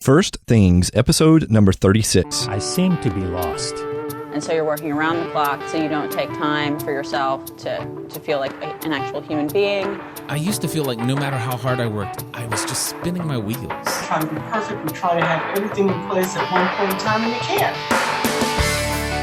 First Things, episode number 36. I seem to be lost. And so you're working around the clock so you don't take time for yourself to feel like an actual human being. I used to feel like no matter how hard I worked, I was just spinning my wheels. Trying to be perfect, we try to have everything in place at one point in time, and you can't.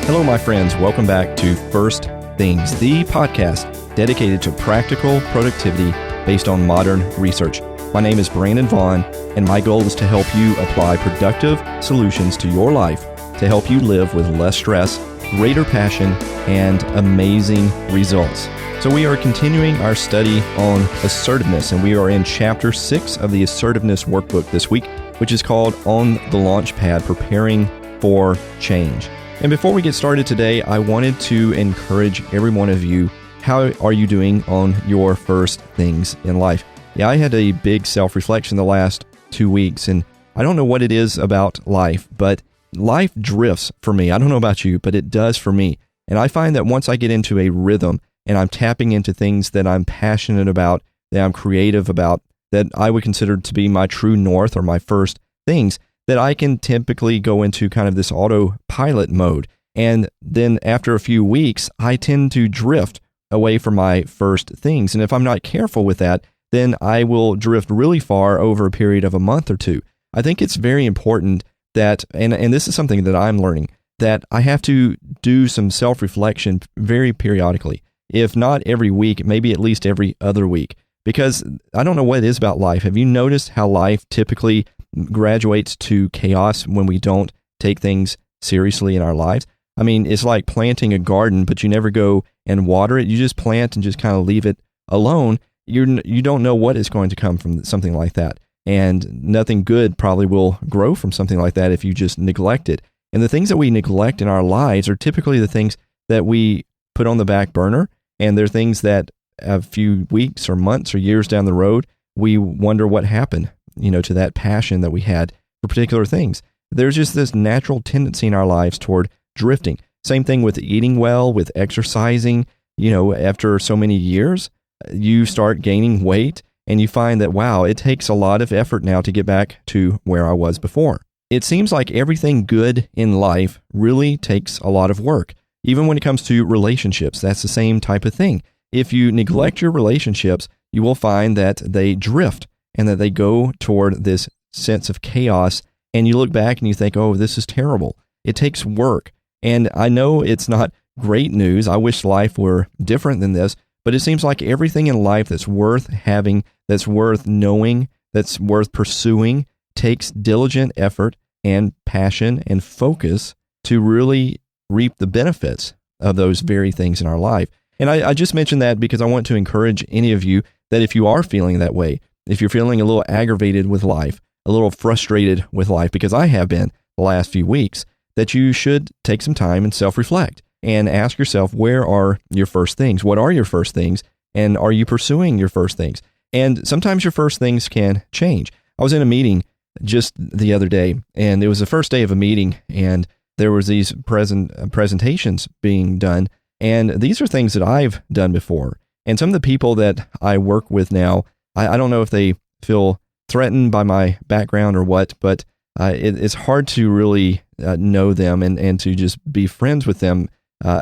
Hello, my friends. Welcome back to First Things, the podcast dedicated to practical productivity based on modern research. My name is Brandon Vaughn, and my goal is to help you apply productive solutions to your life to help you live with less stress, greater passion, and amazing results. So we are continuing our study on assertiveness, and we are in Chapter 6 of the Assertiveness workbook this week, which is called On the Launchpad, Preparing for Change. And before we get started today, I wanted to encourage every one of you, how are you doing on your first things in life? Yeah, I had a big self-reflection the last 2 weeks, and I don't know what it is about life, but life drifts for me. I don't know about you, but it does for me. And I find that once I get into a rhythm and I'm tapping into things that I'm passionate about, that I'm creative about, that I would consider to be my true north or my first things, that I can typically go into kind of this autopilot mode. And then after a few weeks, I tend to drift away from my first things. And if I'm not careful with that, then I will drift really far over a period of a month or two. I think it's very important that, and this is something that I'm learning, that I have to do some self-reflection very periodically. If not every week, maybe at least every other week. Because I don't know what it is about life. Have you noticed how life typically graduates to chaos when we don't take things seriously in our lives? I mean, it's like planting a garden, but you never go and water it. You just plant and just kind of leave it alone. You don't know what is going to come from something like that. And nothing good probably will grow from something like that if you just neglect it. And the things that we neglect in our lives are typically the things that we put on the back burner. And they're things that a few weeks or months or years down the road, we wonder what happened, to that passion that we had for particular things. There's just this natural tendency in our lives toward drifting. Same thing with eating well, with exercising. After so many years, you start gaining weight and you find that, wow, it takes a lot of effort now to get back to where I was before. It seems like everything good in life really takes a lot of work. Even when it comes to relationships, that's the same type of thing. If you neglect your relationships, you will find that they drift and that they go toward this sense of chaos. And you look back and you think, oh, this is terrible. It takes work. And I know it's not great news. I wish life were different than this. But it seems like everything in life that's worth having, that's worth knowing, that's worth pursuing, takes diligent effort and passion and focus to really reap the benefits of those very things in our life. And I just mentioned that because I want to encourage any of you that if you are feeling that way, if you're feeling a little aggravated with life, a little frustrated with life, because I have been the last few weeks, that you should take some time and self-reflect. And ask yourself, where are your first things? What are your first things? And are you pursuing your first things? And sometimes your first things can change. I was in a meeting just the other day, and it was the first day of a meeting, and there was these presentations being done. And these are things that I've done before. And some of the people that I work with now, I don't know if they feel threatened by my background or what, but it's hard to really know them and to just be friends with them.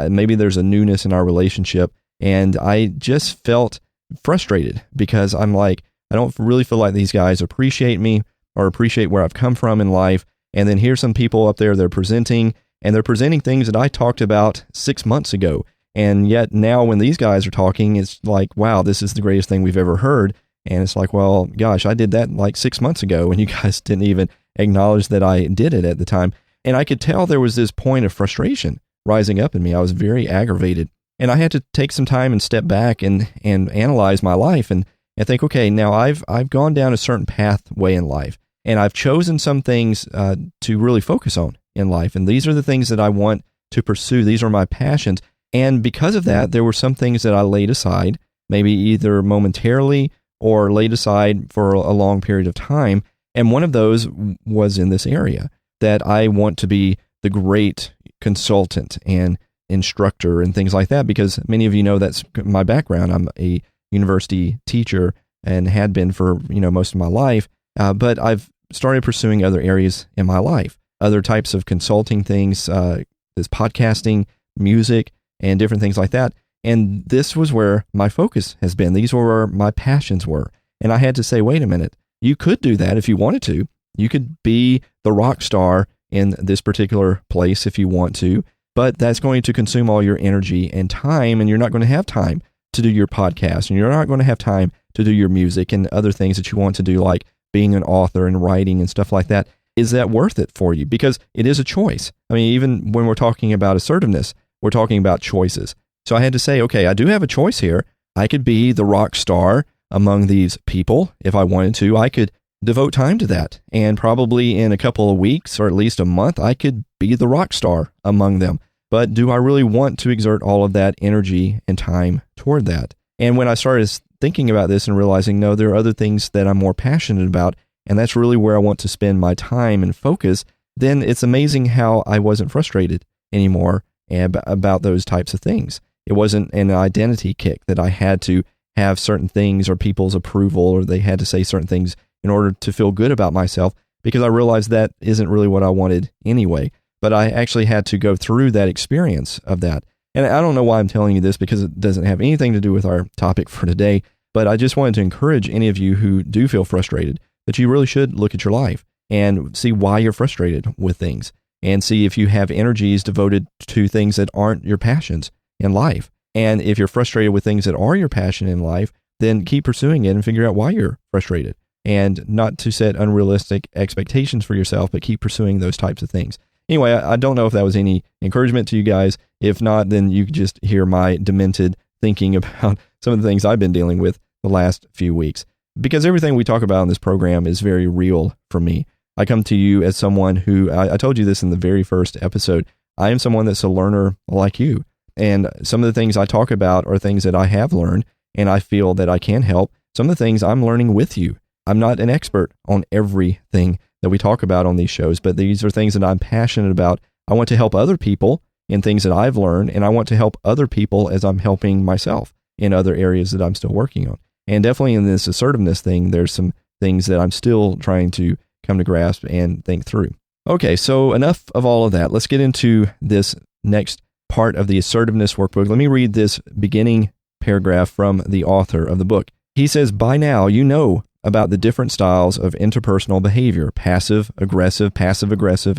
Maybe there's a newness in our relationship, and I just felt frustrated because I'm like, I don't really feel like these guys appreciate me or appreciate where I've come from in life. And then here's some people up there, they're presenting things that I talked about 6 months ago. And yet now when these guys are talking, it's like, wow, this is the greatest thing we've ever heard. And it's like, well, gosh, I did that like 6 months ago, and you guys didn't even acknowledge that I did it at the time. And I could tell there was this point of frustration rising up in me. I was very aggravated, and I had to take some time and step back and analyze my life and think, okay, now I've gone down a certain pathway in life, and I've chosen some things to really focus on in life, and these are the things that I want to pursue. These are my passions, and because of that, there were some things that I laid aside, maybe either momentarily or laid aside for a long period of time, and one of those was in this area, that I want to be the great consultant and instructor and things like that, because many of you know that's my background. I'm a university teacher and had been for most of my life, but I've started pursuing other areas in my life, other types of consulting things, this podcasting, music, and different things like that. And this was where my focus has been. These were where my passions were. And I had to say, wait a minute, you could do that if you wanted to. You could be the rock star in this particular place if you want to, but that's going to consume all your energy and time, and you're not going to have time to do your podcast, and you're not going to have time to do your music and other things that you want to do, like being an author and writing and stuff like that. Is that worth it for you? Because it is a choice. I mean, even when we're talking about assertiveness, we're talking about choices. So I had to say, okay, I do have a choice here. I could be the rock star among these people if I wanted to. I could devote time to that. And probably in a couple of weeks or at least a month, I could be the rock star among them. But do I really want to exert all of that energy and time toward that? And when I started thinking about this and realizing, no, there are other things that I'm more passionate about, and that's really where I want to spend my time and focus, then it's amazing how I wasn't frustrated anymore about those types of things. It wasn't an identity kick that I had to have certain things or people's approval, or they had to say certain things in order to feel good about myself, because I realized that isn't really what I wanted anyway. But I actually had to go through that experience of that. And I don't know why I'm telling you this, because it doesn't have anything to do with our topic for today, but I just wanted to encourage any of you who do feel frustrated that you really should look at your life and see why you're frustrated with things, and see if you have energies devoted to things that aren't your passions in life. And if you're frustrated with things that are your passion in life, then keep pursuing it and figure out why you're frustrated, and not to set unrealistic expectations for yourself, but keep pursuing those types of things. Anyway, I don't know if that was any encouragement to you guys. If not, then you could just hear my demented thinking about some of the things I've been dealing with the last few weeks. Because everything we talk about in this program is very real for me. I come to you as someone who, I told you this in the very first episode, I am someone that's a learner like you. And some of the things I talk about are things that I have learned, and I feel that I can help. Some of the things I'm learning with you. I'm not an expert on everything that we talk about on these shows, but these are things that I'm passionate about. I want to help other people in things that I've learned, and I want to help other people as I'm helping myself in other areas that I'm still working on. And definitely in this assertiveness thing, there's some things that I'm still trying to come to grasp and think through. Okay, so enough of all of that. Let's get into this next part of the Assertiveness Workbook. Let me read this beginning paragraph from the author of the book. He says, "By now you know about the different styles of interpersonal behavior: passive, aggressive,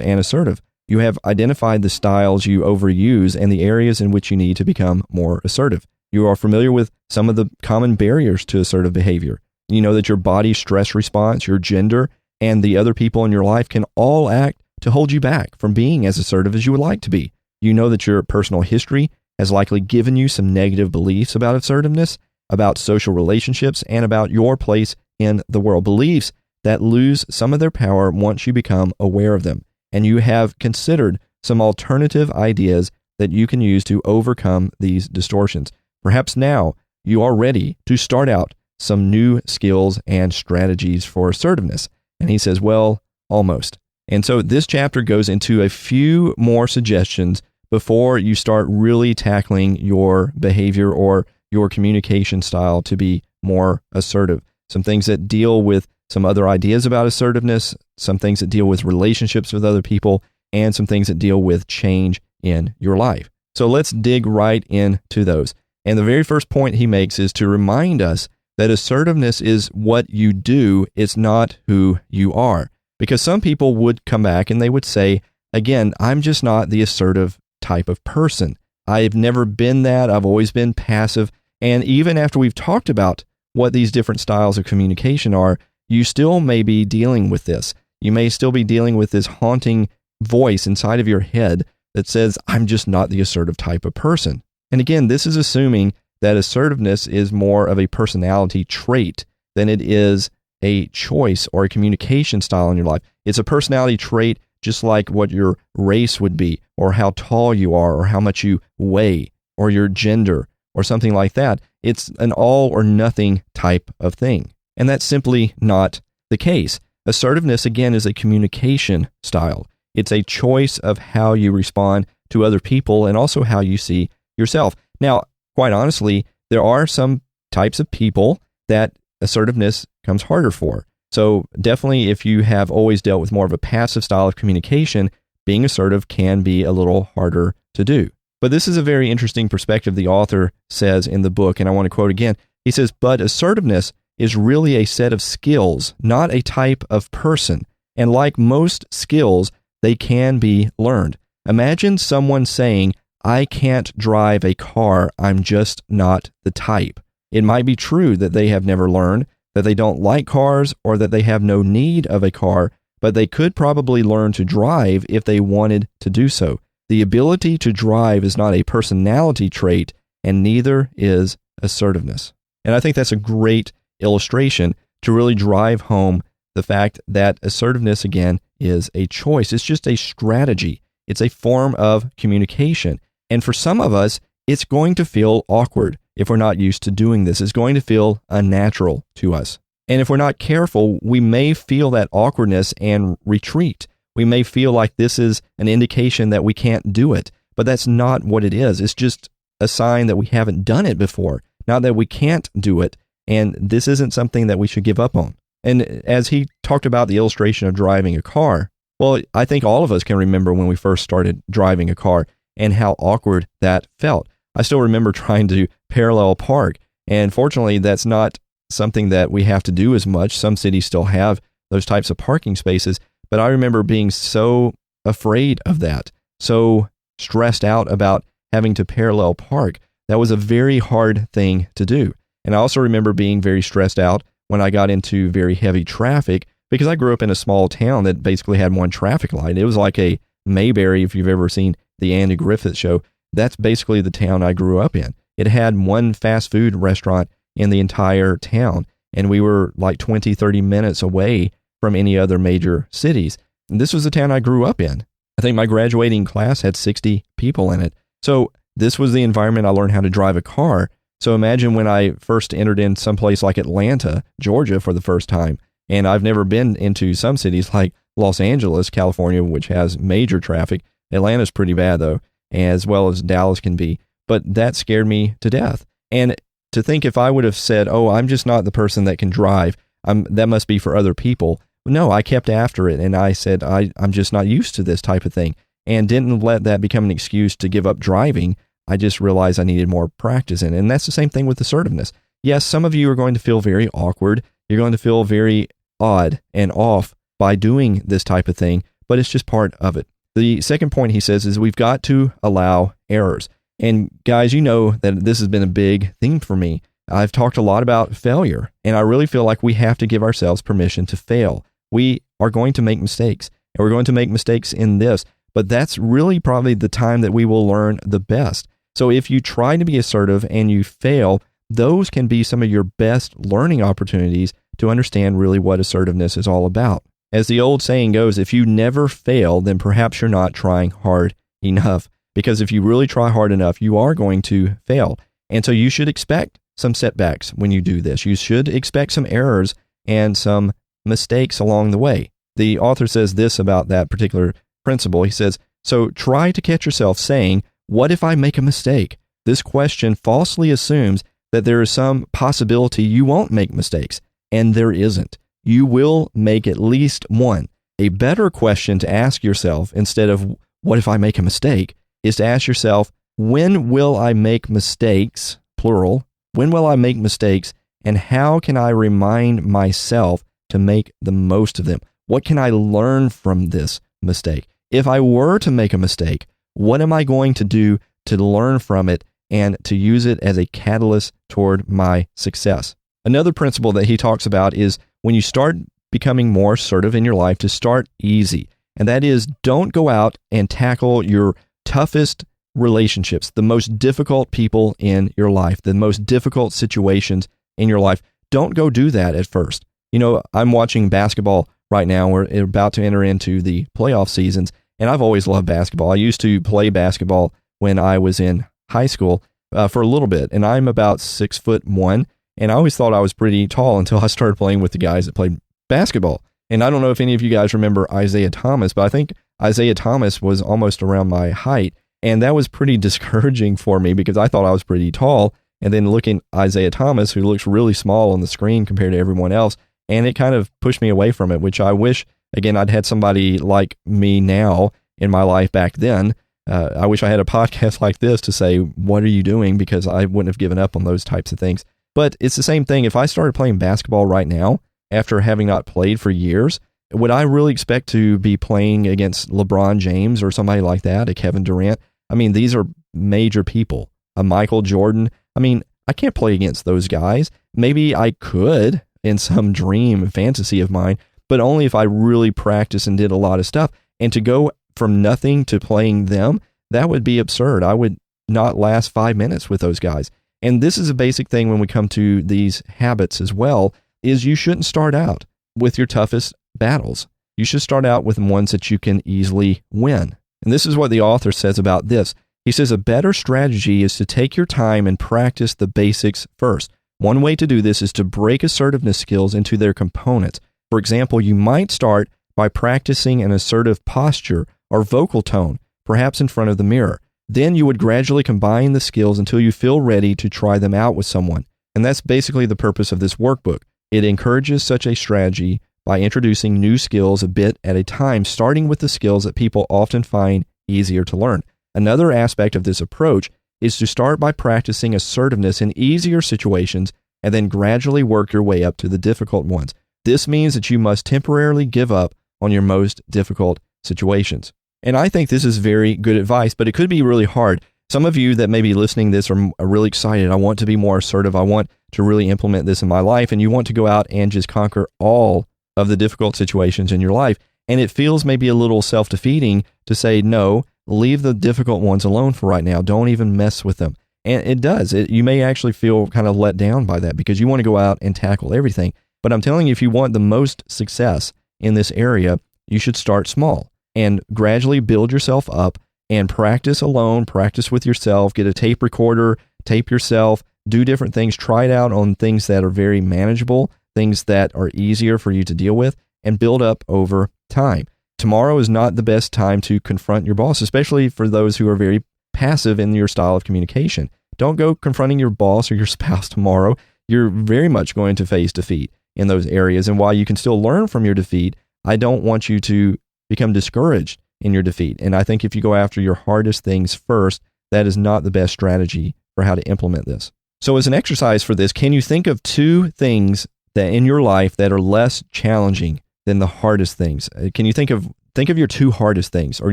and assertive. You have identified the styles you overuse and the areas in which you need to become more assertive. You are familiar with some of the common barriers to assertive behavior. You know that your body stress response, your gender, and the other people in your life can all act to hold you back from being as assertive as you would like to be. You know that your personal history has likely given you some negative beliefs about assertiveness, about social relationships, and about your place in the world. Beliefs that lose some of their power once you become aware of them. And you have considered some alternative ideas that you can use to overcome these distortions. Perhaps now you are ready to start out some new skills and strategies for assertiveness." And he says, well, almost. And so this chapter goes into a few more suggestions before you start really tackling your behavior or your communication style to be more assertive. Some things that deal with some other ideas about assertiveness, some things that deal with relationships with other people, and some things that deal with change in your life. So let's dig right into those. And the very first point he makes is to remind us that assertiveness is what you do, it's not who you are. Because some people would come back and they would say, again, I'm just not the assertive type of person. I've never been that. I've always been passive. And even after we've talked about what these different styles of communication are, you still may be dealing with this. You may still be dealing with this haunting voice inside of your head that says, I'm just not the assertive type of person. And again, this is assuming that assertiveness is more of a personality trait than it is a choice or a communication style in your life. It's a personality trait just like what your race would be, or how tall you are, or how much you weigh, or your gender, or something like that. It's an all or nothing type of thing. And that's simply not the case. Assertiveness, again, is a communication style. It's a choice of how you respond to other people and also how you see yourself. Now, quite honestly, there are some types of people that assertiveness comes harder for. So definitely, if you have always dealt with more of a passive style of communication, being assertive can be a little harder to do. But this is a very interesting perspective the author says in the book, and I want to quote again. He says, "But assertiveness is really a set of skills, not a type of person. And like most skills, they can be learned. Imagine someone saying, 'I can't drive a car, I'm just not the type.' It might be true that they have never learned, that they don't like cars, or that they have no need of a car, but they could probably learn to drive if they wanted to do so. The ability to drive is not a personality trait, and neither is assertiveness." And I think that's a great illustration to really drive home the fact that assertiveness, again, is a choice. It's just a strategy. It's a form of communication. And for some of us, it's going to feel awkward if we're not used to doing this. It's going to feel unnatural to us. And if we're not careful, we may feel that awkwardness and retreat. We may feel like this is an indication that we can't do it, but that's not what it is. It's just a sign that we haven't done it before, not that we can't do it, and this isn't something that we should give up on. And as he talked about the illustration of driving a car, well, I think all of us can remember when we first started driving a car and how awkward that felt. I still remember trying to parallel park, and fortunately, that's not something that we have to do as much. Some cities still have those types of parking spaces, but I remember being so afraid of that, so stressed out about having to parallel park. That was a very hard thing to do. And I also remember being very stressed out when I got into very heavy traffic, because I grew up in a small town that basically had one traffic light. It was like a Mayberry, if you've ever seen the Andy Griffith Show. That's basically the town I grew up in. It had one fast food restaurant in the entire town, and we were like 20, 30 minutes away from any other major cities. And this was the town I grew up in. I think my graduating class had 60 people in it. So this was the environment I learned how to drive a car. So imagine when I first entered in some place like Atlanta, Georgia for the first time, and I've never been into some cities like Los Angeles, California, which has major traffic. Atlanta's pretty bad though, as well as Dallas can be, but that scared me to death. And to think if I would have said, "Oh, I'm just not the person that can drive, that must be for other people." No, I kept after it, and I said, I'm just not used to this type of thing, and didn't let that become an excuse to give up driving. I just realized I needed more practice in it. And that's the same thing with assertiveness. Yes, some of you are going to feel very awkward. You're going to feel very odd and off by doing this type of thing, but it's just part of it. The second point he says is we've got to allow errors. And guys, you know that this has been a big theme for me. I've talked a lot about failure, and I really feel like we have to give ourselves permission to fail. We are going to make mistakes, and we're going to make mistakes in this, but that's really probably the time that we will learn the best. So if you try to be assertive and you fail, those can be some of your best learning opportunities to understand really what assertiveness is all about. As the old saying goes, if you never fail, then perhaps you're not trying hard enough. Because if you really try hard enough, you are going to fail. And so you should expect some setbacks when you do this. You should expect some errors and some mistakes along the way. The author says this about that particular principle. He says, so try to catch yourself saying, what if I make a mistake? This question falsely assumes that there is some possibility you won't make mistakes, and there isn't. You will make at least one. A better question to ask yourself instead of what if I make a mistake is to ask yourself, when will I make mistakes, plural, when will I make mistakes, and how can I remind myself to make the most of them? What can I learn from this mistake? If I were to make a mistake, what am I going to do to learn from it and to use it as a catalyst toward my success? Another principle that he talks about is when you start becoming more assertive in your life, to start easy. And that is, don't go out and tackle your toughest relationships, the most difficult people in your life, the most difficult situations in your life. Don't go do that at first. You know, I'm watching basketball right now. We're about to enter into the playoff seasons, and I've always loved basketball. I used to play basketball when I was in high school for a little bit, and I'm about 6'1", and I always thought I was pretty tall until I started playing with the guys that played basketball. And I don't know if any of you guys remember Isaiah Thomas, but I think Isaiah Thomas was almost around my height, and that was pretty discouraging for me because I thought I was pretty tall, and then looking at Isaiah Thomas, who looks really small on the screen compared to everyone else, And it kind of pushed me away from it, which I wish, again, I'd had somebody like me now in my life back then. I wish I had a podcast like this to say, what are you doing? Because I wouldn't have given up on those types of things. But it's the same thing. If I started playing basketball right now, after having not played for years, would I really expect to be playing against LeBron James or somebody like that, a Kevin Durant? I mean, these are major people, a Michael Jordan. I mean, I can't play against those guys. Maybe I could in some dream fantasy of mine, but only if I really practiced and did a lot of stuff. And to go from nothing to playing them, that would be absurd. I would not last 5 minutes with those guys. And this is a basic thing when we come to these habits as well, is you shouldn't start out with your toughest battles. You should start out with ones that you can easily win. And this is what the author says about this. He says a better strategy is to take your time and practice the basics first. One way to do this is to break assertiveness skills into their components. For example, you might start by practicing an assertive posture or vocal tone, perhaps in front of the mirror. Then you would gradually combine the skills until you feel ready to try them out with someone. And that's basically the purpose of this workbook. It encourages such a strategy by introducing new skills a bit at a time, starting with the skills that people often find easier to learn. Another aspect of this approach is to start by practicing assertiveness in easier situations and then gradually work your way up to the difficult ones. This means that you must temporarily give up on your most difficult situations. And I think this is very good advice, but it could be really hard. Some of you that may be listening to this are really excited. I want to be more assertive. I want to really implement this in my life. And you want to go out and just conquer all of the difficult situations in your life. And it feels maybe a little self-defeating to say, no, leave the difficult ones alone for right now. Don't even mess with them. And it does. You may actually feel kind of let down by that because you want to go out and tackle everything. But I'm telling you, if you want the most success in this area, you should start small and gradually build yourself up and practice alone, practice with yourself, get a tape recorder, tape yourself, do different things, try it out on things that are very manageable, things that are easier for you to deal with, and build up over time. Tomorrow is not the best time to confront your boss, especially for those who are very passive in your style of communication. Don't go confronting your boss or your spouse tomorrow. You're very much going to face defeat in those areas. And while you can still learn from your defeat, I don't want you to become discouraged in your defeat. And I think if you go after your hardest things first, that is not the best strategy for how to implement this. So as an exercise for this, can you think of 2 things that in your life that are less challenging than the hardest things? Can you think of your 2 hardest things or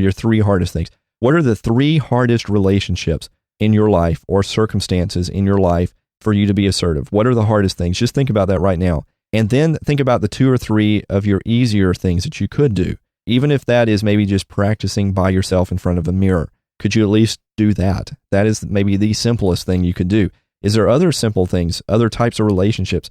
your 3 hardest things? What are the 3 hardest relationships in your life or circumstances in your life for you to be assertive? What are the hardest things? Just think about that right now. And then think about the 2 or 3 of your easier things that you could do. Even if that is maybe just practicing by yourself in front of a mirror, could you at least do that? That is maybe the simplest thing you could do. Is there other simple things, other types of relationships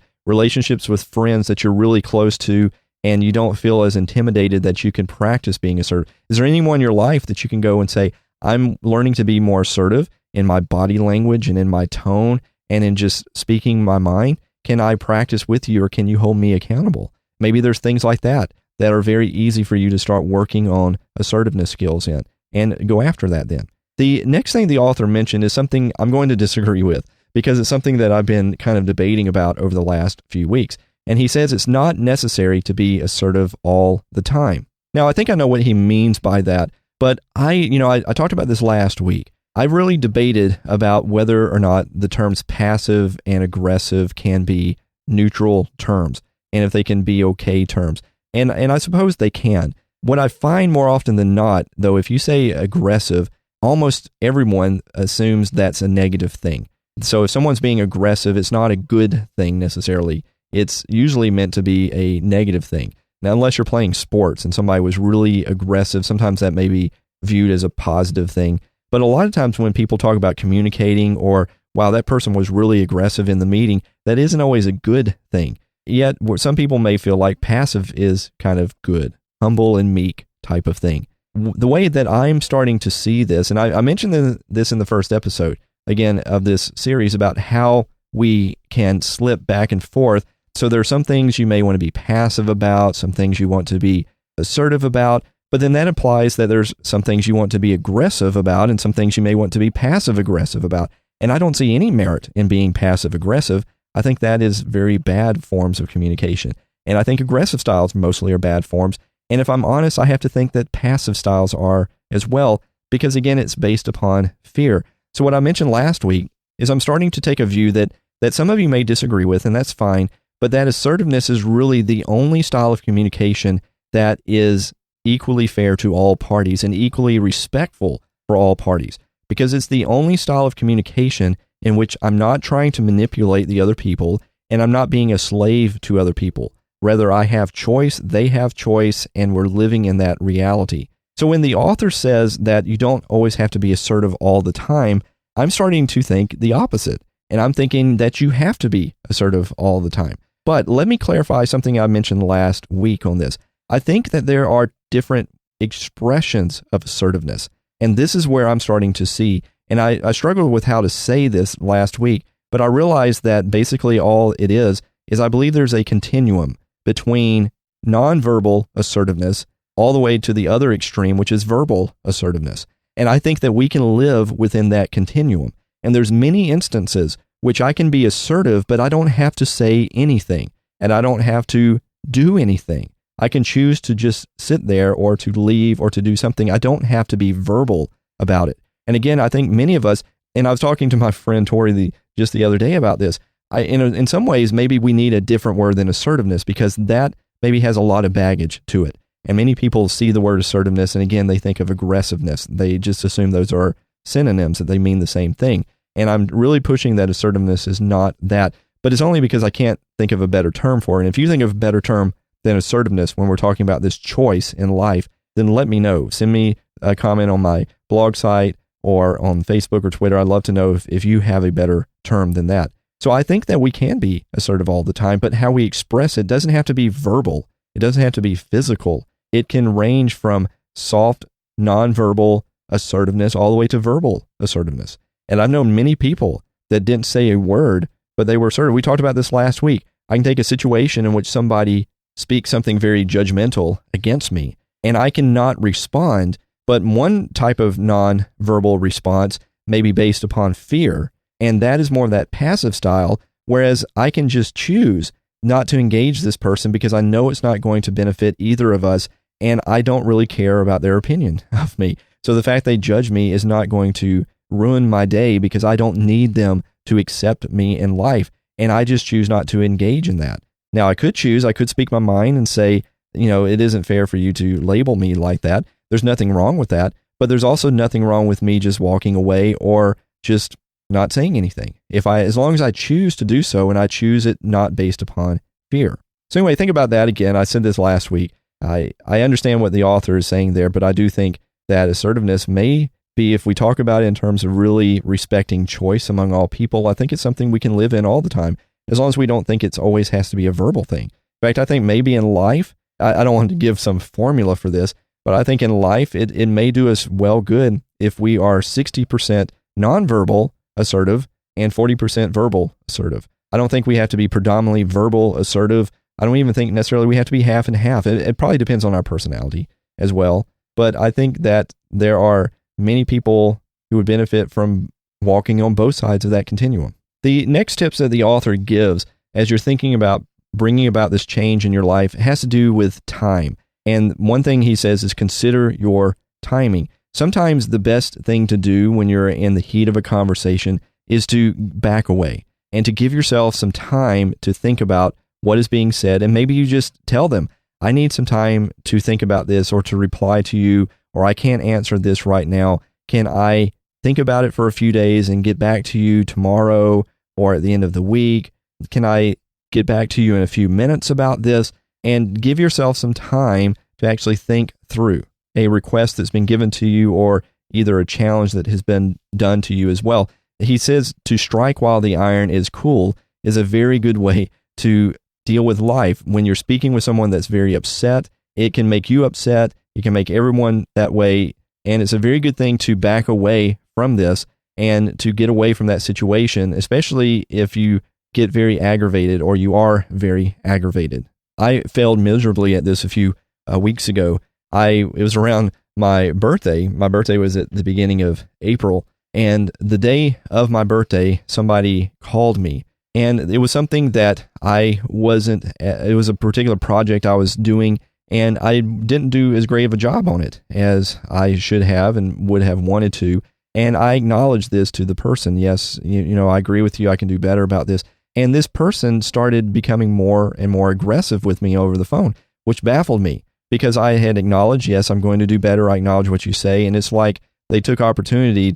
with friends that you're really close to and you don't feel as intimidated that you can practice being assertive? Is there anyone in your life that you can go and say, I'm learning to be more assertive in my body language and in my tone and in just speaking my mind? Can I practice with you or can you hold me accountable? Maybe there's things like that are very easy for you to start working on assertiveness skills in and go after that then. The next thing the author mentioned is something I'm going to disagree with because it's something that I've been kind of debating about over the last few weeks. And he says it's not necessary to be assertive all the time. Now, I think I know what he means by that, but I talked about this last week. I've really debated about whether or not the terms passive and aggressive can be neutral terms and if they can be okay terms. And I suppose they can. What I find more often than not, though, if you say aggressive, almost everyone assumes that's a negative thing. So if someone's being aggressive, it's not a good thing necessarily. It's usually meant to be a negative thing. Now, unless you're playing sports and somebody was really aggressive, sometimes that may be viewed as a positive thing. But a lot of times when people talk about communicating or, wow, that person was really aggressive in the meeting, that isn't always a good thing. Yet, some people may feel like passive is kind of good, humble and meek type of thing. The way that I'm starting to see this, and I mentioned this in the first episode, again, of this series about how we can slip back and forth. So there are some things you may want to be passive about, some things you want to be assertive about, but then that implies that there's some things you want to be aggressive about and some things you may want to be passive-aggressive about. And I don't see any merit in being passive-aggressive. I think that is very bad forms of communication. And I think aggressive styles mostly are bad forms. And if I'm honest, I have to think that passive styles are as well, because again, it's based upon fear. So what I mentioned last week is I'm starting to take a view that some of you may disagree with, and that's fine, but that assertiveness is really the only style of communication that is equally fair to all parties and equally respectful for all parties, because it's the only style of communication in which I'm not trying to manipulate the other people and I'm not being a slave to other people. Rather, I have choice, they have choice, and we're living in that reality. So when the author says that you don't always have to be assertive all the time, I'm starting to think the opposite. And I'm thinking that you have to be assertive all the time. But let me clarify something I mentioned last week on this. I think that there are different expressions of assertiveness. And this is where I'm starting to see, and I struggled with how to say this last week, but I realized that basically all it is I believe there's a continuum between nonverbal assertiveness all the way to the other extreme, which is verbal assertiveness. And I think that we can live within that continuum. And there's many instances which I can be assertive, but I don't have to say anything, and I don't have to do anything. I can choose to just sit there or to leave or to do something. I don't have to be verbal about it. And again, I think many of us, and I was talking to my friend Tori just the other day about this, in some ways, maybe we need a different word than assertiveness, because that maybe has a lot of baggage to it. And many people see the word assertiveness, and again, they think of aggressiveness. They just assume those are synonyms, that they mean the same thing. And I'm really pushing that assertiveness is not that, but it's only because I can't think of a better term for it. And if you think of a better term than assertiveness when we're talking about this choice in life, then let me know. Send me a comment on my blog site or on Facebook or Twitter. I'd love to know if you have a better term than that. So I think that we can be assertive all the time, but how we express it doesn't have to be verbal. It doesn't have to be physical. It can range from soft, nonverbal assertiveness all the way to verbal assertiveness. And I've known many people that didn't say a word, but they were assertive. We talked about this last week. I can take a situation in which somebody speaks something very judgmental against me, and I cannot respond, but one type of non-verbal response may be based upon fear, and that is more of that passive style, whereas I can just choose not to engage this person because I know it's not going to benefit either of us, and I don't really care about their opinion of me. So the fact they judge me is not going to ruin my day because I don't need them to accept me in life, and I just choose not to engage in that. Now, I could speak my mind and say, it isn't fair for you to label me like that. There's nothing wrong with that, but there's also nothing wrong with me just walking away or just not saying anything. As long as I choose to do so, and I choose it not based upon fear. So anyway, think about that again. I said this last week. I understand what the author is saying there, but I do think that assertiveness may be, if we talk about it in terms of really respecting choice among all people, I think it's something we can live in all the time, as long as we don't think it always has to be a verbal thing. In fact, I think maybe in life, I don't want to give some formula for this, but I think in life, it may do us well good if we are 60% nonverbal assertive and 40% verbal assertive. I don't think we have to be predominantly verbal assertive. I don't even think necessarily we have to be half and half. It probably depends on our personality as well. But I think that there are many people who would benefit from walking on both sides of that continuum. The next tips that the author gives as you're thinking about bringing about this change in your life has to do with time. And one thing he says is consider your timing. Sometimes the best thing to do when you're in the heat of a conversation is to back away and to give yourself some time to think about what is being said. And maybe you just tell them, I need some time to think about this or to reply to you, or I can't answer this right now. Can I think about it for a few days and get back to you tomorrow or at the end of the week? Can I get back to you in a few minutes about this? And give yourself some time to actually think through a request that's been given to you or either a challenge that has been done to you as well. He says to strike while the iron is cool is a very good way to deal with life. When you're speaking with someone that's very upset, it can make you upset. It can make everyone that way. And it's a very good thing to back away from this and to get away from that situation, especially if you get very aggravated or you are very aggravated. I failed miserably at this a few weeks ago. It was around my birthday. My birthday was at the beginning of April. And the day of my birthday, somebody called me And it was something that it was a particular project I was doing, and I didn't do as great of a job on it as I should have and would have wanted to. And I acknowledged this to the person. Yes, I agree with you. I can do better about this. And this person started becoming more and more aggressive with me over the phone, which baffled me because I had acknowledged, yes, I'm going to do better. I acknowledge what you say. And it's like they took opportunity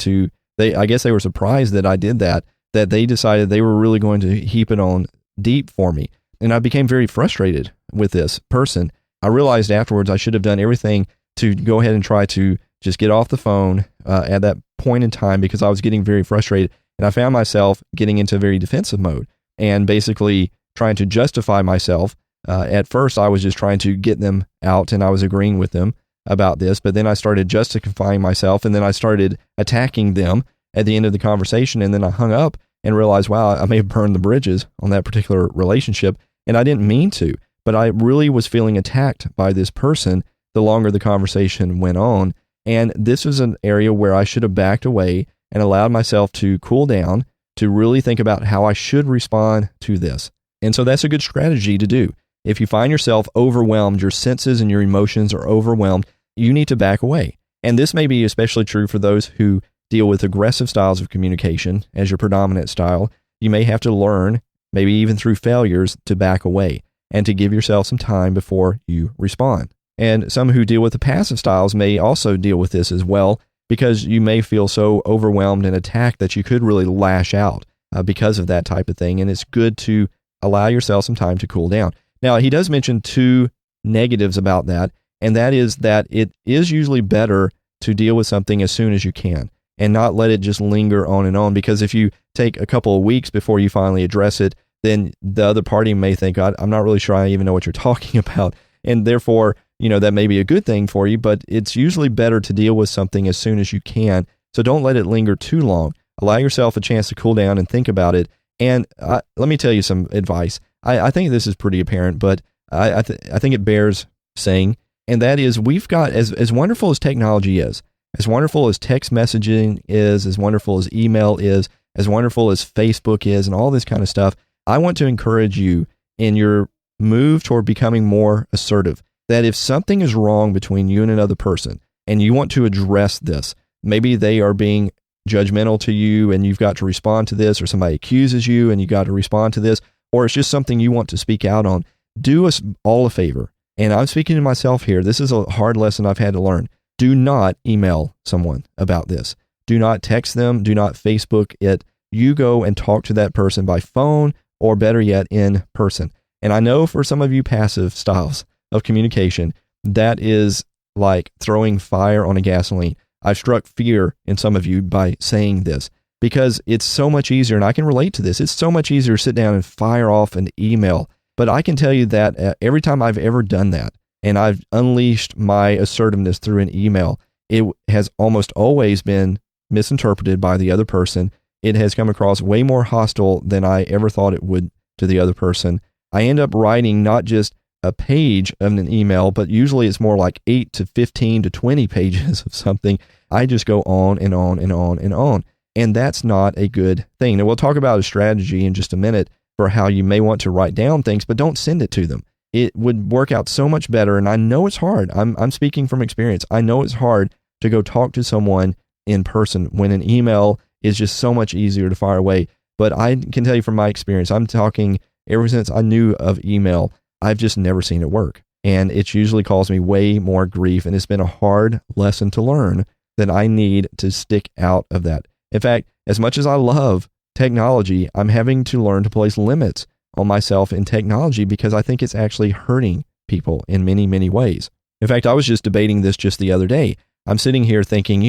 I guess they were surprised that I did that they decided they were really going to heap it on deep for me. And I became very frustrated with this person. I realized afterwards I should have done everything to go ahead and try to just get off the phone at that point in time because I was getting very frustrated. And I found myself getting into a very defensive mode and basically trying to justify myself. At first, I was just trying to get them out and I was agreeing with them about this. But then I started justifying myself and then I started attacking them at the end of the conversation. And then I hung up and realized, wow, I may have burned the bridges on that particular relationship. And I didn't mean to, but I really was feeling attacked by this person the longer the conversation went on. And this was an area where I should have backed away and allowed myself to cool down, to really think about how I should respond to this. And so that's a good strategy to do. If you find yourself overwhelmed, your senses and your emotions are overwhelmed, you need to back away. And this may be especially true for those who deal with aggressive styles of communication as your predominant style. You may have to learn, maybe even through failures, to back away and to give yourself some time before you respond. And some who deal with the passive styles may also deal with this as well, because you may feel so overwhelmed and attacked that you could really lash out because of that type of thing. And it's good to allow yourself some time to cool down. Now, he does mention two negatives about that, and that is that it is usually better to deal with something as soon as you can and not let it just linger on and on, because if you take a couple of weeks before you finally address it, then the other party may think, I'm not really sure I even know what you're talking about. And therefore, that may be a good thing for you, but it's usually better to deal with something as soon as you can. So don't let it linger too long. Allow yourself a chance to cool down and think about it. And let me tell you some advice. I think this is pretty apparent, but I think it bears saying, and that is, we've got, as wonderful as technology is, as wonderful as text messaging is, as wonderful as email is, as wonderful as Facebook is, and all this kind of stuff, I want to encourage you in your move toward becoming more assertive, that if something is wrong between you and another person, and you want to address this, maybe they are being judgmental to you and you've got to respond to this, or somebody accuses you and you got to respond to this, or it's just something you want to speak out on, do us all a favor. And I'm speaking to myself here. This is a hard lesson I've had to learn. Do not email someone about this. Do not text them. Do not Facebook it. You go and talk to that person by phone, or better yet, in person. And I know for some of you passive styles of communication, that is like throwing fire on a gasoline. I've struck fear in some of you by saying this, because it's so much easier, and I can relate to this. It's so much easier to sit down and fire off an email. But I can tell you that every time I've ever done that, and I've unleashed my assertiveness through an email, it has almost always been misinterpreted by the other person. It has come across way more hostile than I ever thought it would to the other person. I end up writing not just a page of an email, but usually it's more like 8 to 15 to 20 pages of something. I just go on and on and on and on. And that's not a good thing. Now, we'll talk about a strategy in just a minute for how you may want to write down things, but don't send it to them. It would work out so much better. And I know it's hard. I'm speaking from experience. I know it's hard to go talk to someone in person when an email is just so much easier to fire away. But I can tell you from my experience, I'm talking ever since I knew of email, I've just never seen it work. And it's usually caused me way more grief. And it's been a hard lesson to learn that I need to stick out of that. In fact, as much as I love technology, I'm having to learn to place limits on myself in technology, because I think it's actually hurting people in many, many ways. In fact, I was just debating this just the other day. I'm sitting here thinking,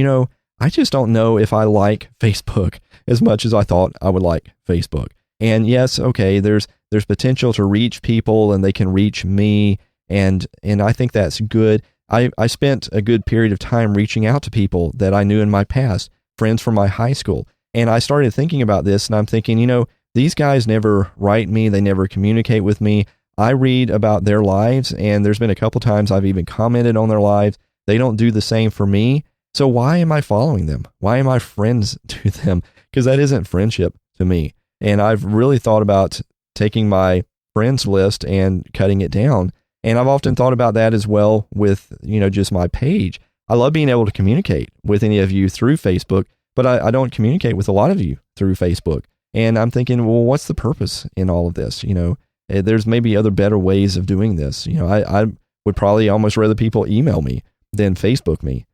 I just don't know if I like Facebook as much as I thought I would like Facebook. And yes, okay, there's potential to reach people and they can reach me, and I think that's good. I spent a good period of time reaching out to people that I knew in my past, friends from my high school. And I started thinking about this, and I'm thinking, these guys never write me. They never communicate with me. I read about their lives, and there's been a couple times I've even commented on their lives. They don't do the same for me. So why am I following them? Why am I friends to them? Because that isn't friendship to me. And I've really thought about taking my friends list and cutting it down. And I've often thought about that as well with, just my page. I love being able to communicate with any of you through Facebook, but I don't communicate with a lot of you through Facebook. And I'm thinking, well, what's the purpose in all of this? There's maybe other better ways of doing this. I would probably almost rather people email me than Facebook me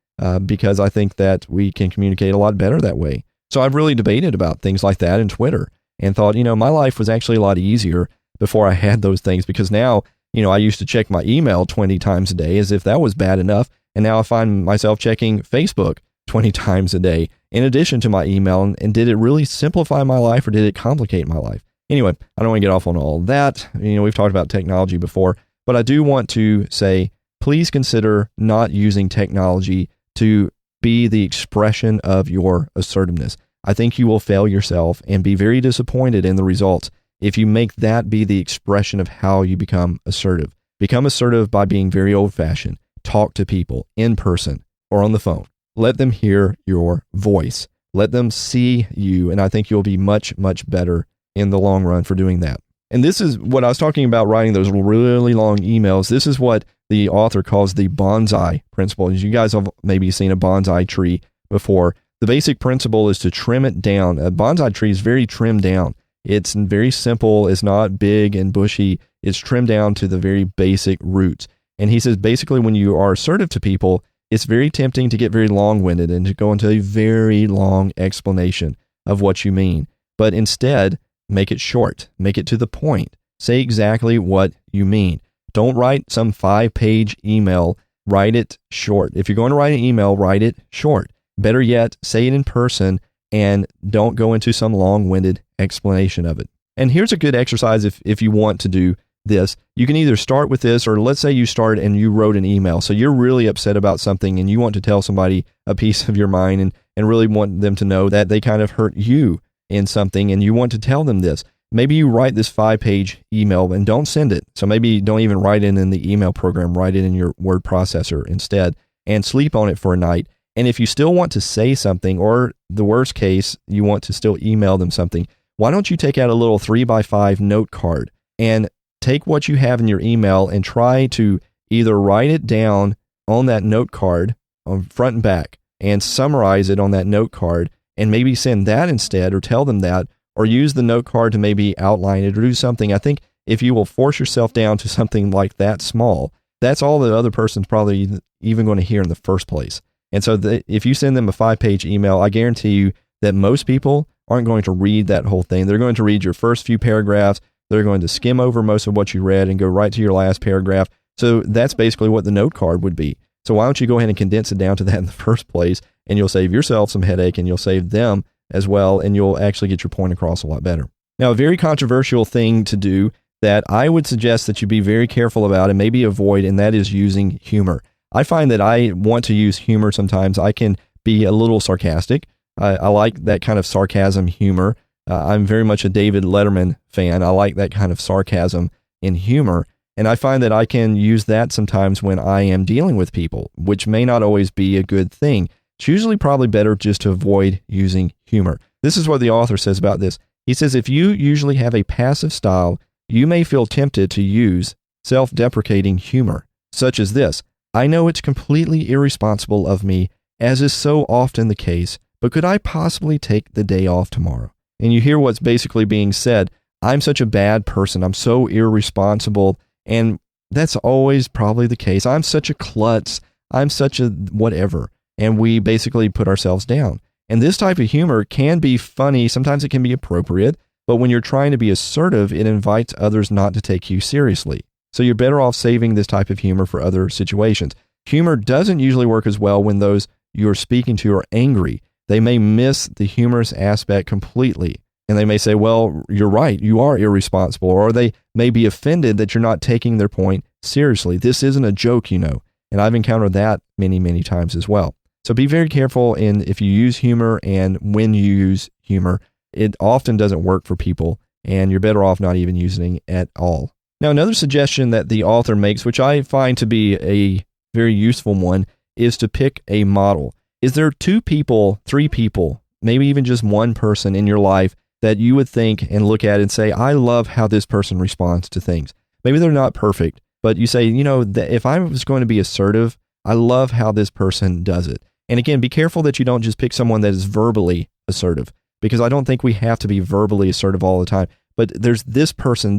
because I think that we can communicate a lot better that way. So I've really debated about things like that in Twitter and thought, my life was actually a lot easier before I had those things, because now, I used to check my email 20 times a day as if that was bad enough. And now I find myself checking Facebook 20 times a day in addition to my email. And did it really simplify my life or did it complicate my life? Anyway, I don't want to get off on all that. We've talked about technology before, but I do want to say, please consider not using technology to be the expression of your assertiveness. I think you will fail yourself and be very disappointed in the results if you make that be the expression of how you become assertive. Become assertive by being very old-fashioned. Talk to people in person or on the phone. Let them hear your voice. Let them see you, and I think you'll be much, much better in the long run for doing that. And this is what I was talking about, writing those really long emails. This is what the author calls the bonsai principle. As you guys have maybe seen a bonsai tree before, the basic principle is to trim it down. A bonsai tree is very trimmed down. It's very simple. It's not big and bushy. It's trimmed down to the very basic roots. And he says, basically, when you are assertive to people, it's very tempting to get very long-winded and to go into a very long explanation of what you mean. But instead, make it short. Make it to the point. Say exactly what you mean. Don't write some 5-page email. Write it short. If you're going to write an email, write it short. Better yet, say it in person and don't go into some long-winded explanation of it. And here's a good exercise if you want to do this. You can either start with this, or let's say you start and you wrote an email. So you're really upset about something and you want to tell somebody a piece of your mind and really want them to know that they kind of hurt you in something and you want to tell them this. Maybe you write this 5-page email and don't send it. So maybe don't even write it in the email program. Write it in your word processor instead and sleep on it for a night. And if you still want to say something, or the worst case, you want to still email them something, why don't you take out a little 3x5 note card and take what you have in your email and try to either write it down on that note card on front and back and summarize it on that note card and maybe send that instead, or tell them that, or use the note card to maybe outline it or do something. I think if you will force yourself down to something like that small, that's all the other person's probably even going to hear in the first place. And so if you send them a 5-page email, I guarantee you that most people aren't going to read that whole thing. They're going to read your first few paragraphs. They're going to skim over most of what you read and go right to your last paragraph. So that's basically what the note card would be. So why don't you go ahead and condense it down to that in the first place, and you'll save yourself some headache and you'll save them as well, and you'll actually get your point across a lot better. Now, a very controversial thing to do that I would suggest that you be very careful about and maybe avoid, and that is using humor. I find that I want to use humor sometimes. I can be a little sarcastic. I like that kind of sarcasm humor. I'm very much a David Letterman fan. I like that kind of sarcasm in humor. And I find that I can use that sometimes when I am dealing with people, which may not always be a good thing. It's usually probably better just to avoid using humor. This is what the author says about this. He says, if you usually have a passive style, you may feel tempted to use self-deprecating humor, such as this. I know it's completely irresponsible of me, as is so often the case, but could I possibly take the day off tomorrow? And you hear what's basically being said. I'm such a bad person. I'm so irresponsible. And that's always probably the case. I'm such a klutz. I'm such a whatever. And we basically put ourselves down. And this type of humor can be funny. Sometimes it can be appropriate. But when you're trying to be assertive, it invites others not to take you seriously. So you're better off saving this type of humor for other situations. Humor doesn't usually work as well when those you're speaking to are angry. They may miss the humorous aspect completely. And they may say, well, you're right, you are irresponsible. Or they may be offended that you're not taking their point seriously. This isn't a joke, you know. And I've encountered that many, many times as well. So be very careful if you use humor and when you use humor. It often doesn't work for people, and you're better off not even using it at all. Now, another suggestion that the author makes, which I find to be a very useful one, is to pick a model. Is there 2 people, 3 people, maybe even just one person in your life that you would think and look at and say, I love how this person responds to things. Maybe they're not perfect, but you say, if I was going to be assertive, I love how this person does it. And again, be careful that you don't just pick someone that is verbally assertive, because I don't think we have to be verbally assertive all the time. But there's this person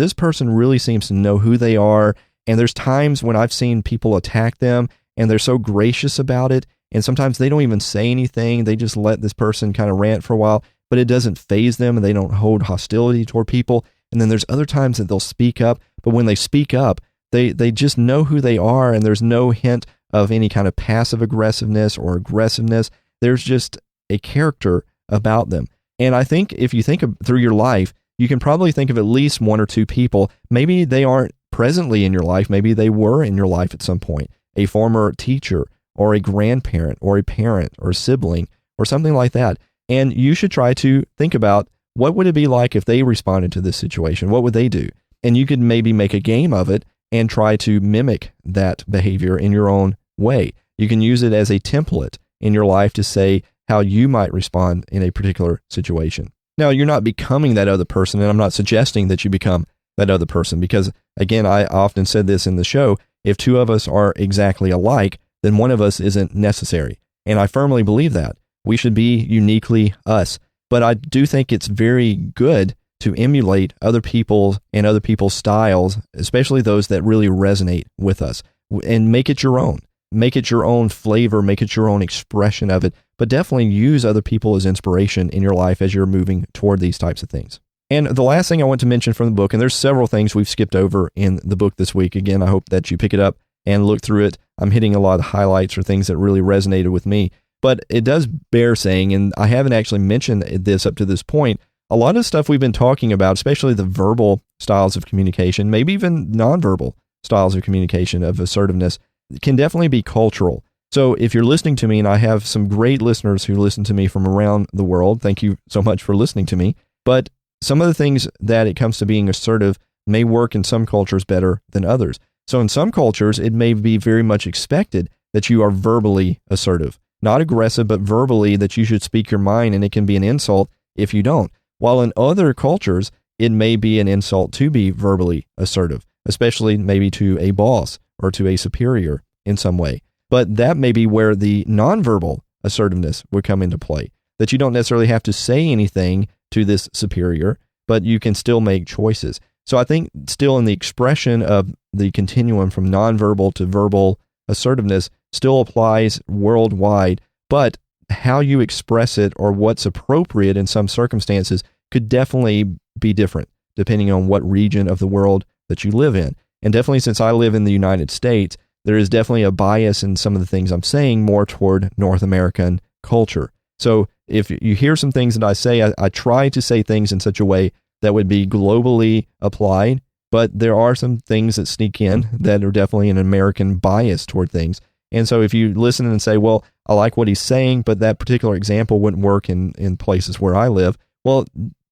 really seems to know who they are. And there's times when I've seen people attack them and they're so gracious about it. And sometimes they don't even say anything. They just let this person kind of rant for a while, but it doesn't faze them and they don't hold hostility toward people. And then there's other times that they'll speak up, but when they speak up, they just know who they are, and there's no hint of any kind of passive aggressiveness or aggressiveness. There's just a character about them. And I think if you think through your life, you can probably think of at least one or two people. Maybe they aren't presently in your life. Maybe they were in your life at some point. A former teacher or a grandparent or a parent or a sibling or something like that. And you should try to think about, what would it be like if they responded to this situation? What would they do? And you could maybe make a game of it and try to mimic that behavior in your own way. You can use it as a template in your life to say how you might respond in a particular situation. Now, you're not becoming that other person, and I'm not suggesting that you become that other person, because, again, I often said this in the show, if two of us are exactly alike, then one of us isn't necessary. And I firmly believe that. We should be uniquely us. But I do think it's very good to emulate other people and other people's styles, especially those that really resonate with us, and make it your own. Make it your own flavor, make it your own expression of it, but definitely use other people as inspiration in your life as you're moving toward these types of things. And the last thing I want to mention from the book, and there's several things we've skipped over in the book this week. Again, I hope that you pick it up and look through it. I'm hitting a lot of highlights or things that really resonated with me, but it does bear saying, and I haven't actually mentioned this up to this point, a lot of stuff we've been talking about, especially the verbal styles of communication, maybe even nonverbal styles of communication, of assertiveness, can definitely be cultural. So if you're listening to me, and I have some great listeners who listen to me from around the world, thank you so much for listening to me. But some of the things that it comes to being assertive may work in some cultures better than others. So in some cultures, it may be very much expected that you are verbally assertive, not aggressive, but verbally, that you should speak your mind, and it can be an insult if you don't. While in other cultures, it may be an insult to be verbally assertive, especially maybe to a boss or to a superior in some way. But that may be where the nonverbal assertiveness would come into play, that you don't necessarily have to say anything to this superior, but you can still make choices. So I think still in the expression of the continuum from nonverbal to verbal assertiveness still applies worldwide, but how you express it or what's appropriate in some circumstances could definitely be different depending on what region of the world that you live in. And definitely, since I live in the United States, there is definitely a bias in some of the things I'm saying more toward North American culture. So if you hear some things that I say, I try to say things in such a way that would be globally applied, but there are some things that sneak in that are definitely an American bias toward things. And so if you listen and say, well, I like what he's saying, but that particular example wouldn't work in places where I live, well,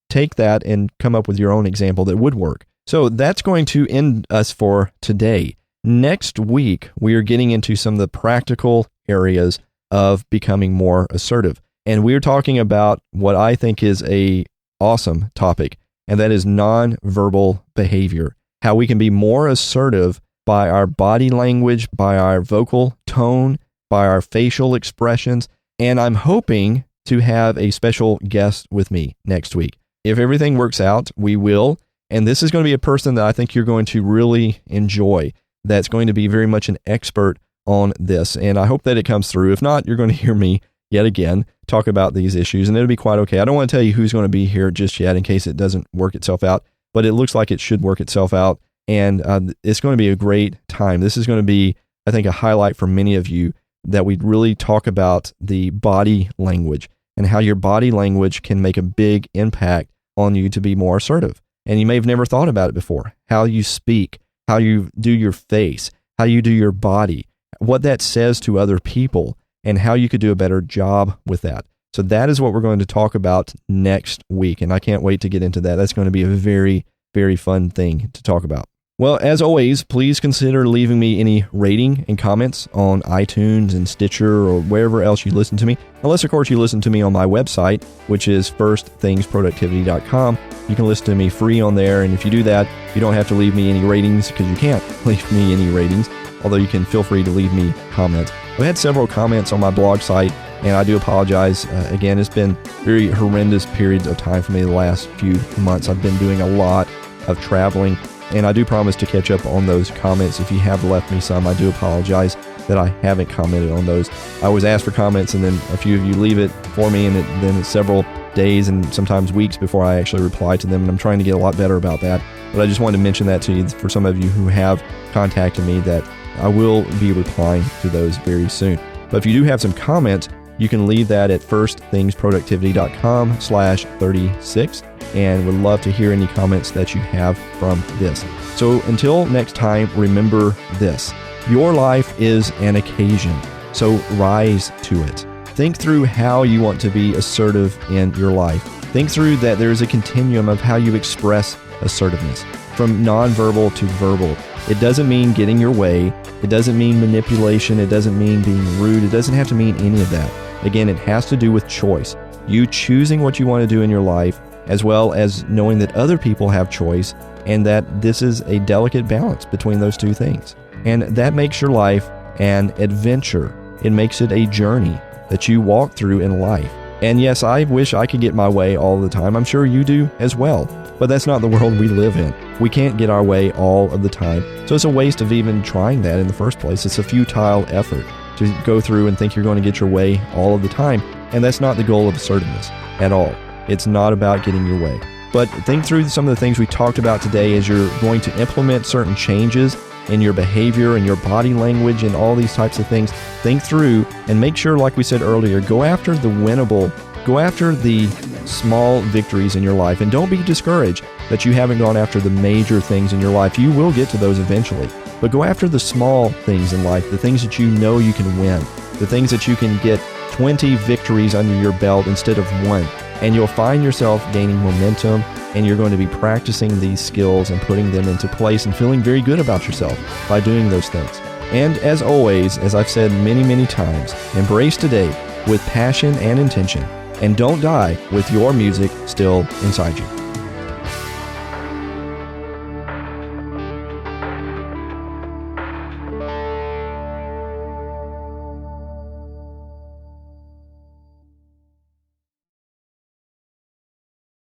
take that and come up with your own example that would work. So that's going to end us for today. Next week, we are getting into some of the practical areas of becoming more assertive. And we're talking about what I think is a awesome topic, and that is nonverbal behavior. How we can be more assertive by our body language, by our vocal tone, by our facial expressions. And I'm hoping to have a special guest with me next week. If everything works out, we will. And this is going to be a person that I think you're going to really enjoy, that's going to be very much an expert on this. And I hope that it comes through. If not, you're going to hear me yet again talk about these issues, and it'll be quite okay. I don't want to tell you who's going to be here just yet in case it doesn't work itself out, but it looks like it should work itself out. And it's going to be a great time. This is going to be, I think, a highlight for many of you, that we really talk about the body language and how your body language can make a big impact on you to be more assertive. And you may have never thought about it before. How you speak, how you do your face, how you do your body, what that says to other people, and how you could do a better job with that. So that is what we're going to talk about next week. And I can't wait to get into that. That's going to be a very, very fun thing to talk about. Well, as always, please consider leaving me any rating and comments on iTunes and Stitcher or wherever else you listen to me. Unless, of course, you listen to me on my website, which is firstThingsProductivity.com. You can listen to me free on there, and if you do that, you don't have to leave me any ratings because you can't leave me any ratings, although you can feel free to leave me comments. I've had several comments on my blog site, and I do apologize. Again, it's been very horrendous periods of time for me the last few months. I've been doing a lot of traveling, and I do promise to catch up on those comments. If you have left me some, I do apologize that I haven't commented on those. I always ask for comments, and then a few of you leave it for me, and then it's several days and sometimes weeks before I actually reply to them, and I'm trying to get a lot better about that. But I just wanted to mention that to you for some of you who have contacted me, that I will be replying to those very soon. But if you do have some comments, you can leave that at firstThingsProductivity.com/36, and would love to hear any comments that you have from this. So until next time, remember this: your life is an occasion, so rise to it. Think through how you want to be assertive in your life. Think through that there is a continuum of how you express assertiveness, from nonverbal to verbal. It doesn't mean getting your way. It doesn't mean manipulation. It doesn't mean being rude. It doesn't have to mean any of that. Again, it has to do with choice. You choosing what you want to do in your life, as well as knowing that other people have choice, and that this is a delicate balance between those two things. And that makes your life an adventure. It makes it a journey that you walk through in life. And yes, I wish I could get my way all the time. I'm sure you do as well. But that's not the world we live in. We can't get our way all of the time. So it's a waste of even trying that in the first place. It's a futile effort to go through and think you're going to get your way all of the time. And that's not the goal of assertiveness at all. It's not about getting your way. But think through some of the things we talked about today as you're going to implement certain changes in your behavior and your body language and all these types of things. Think through and make sure, like we said earlier, go after the winnable, go after the small victories in your life, and don't be discouraged that you haven't gone after the major things in your life. You will get to those eventually, but go after the small things in life, the things that you know you can win, the things that you can get 20 victories under your belt instead of one, and you'll find yourself gaining momentum, and you're going to be practicing these skills and putting them into place and feeling very good about yourself by doing those things. And as always, as I've said many, many times, embrace today with passion and intention, and don't die with your music still inside you.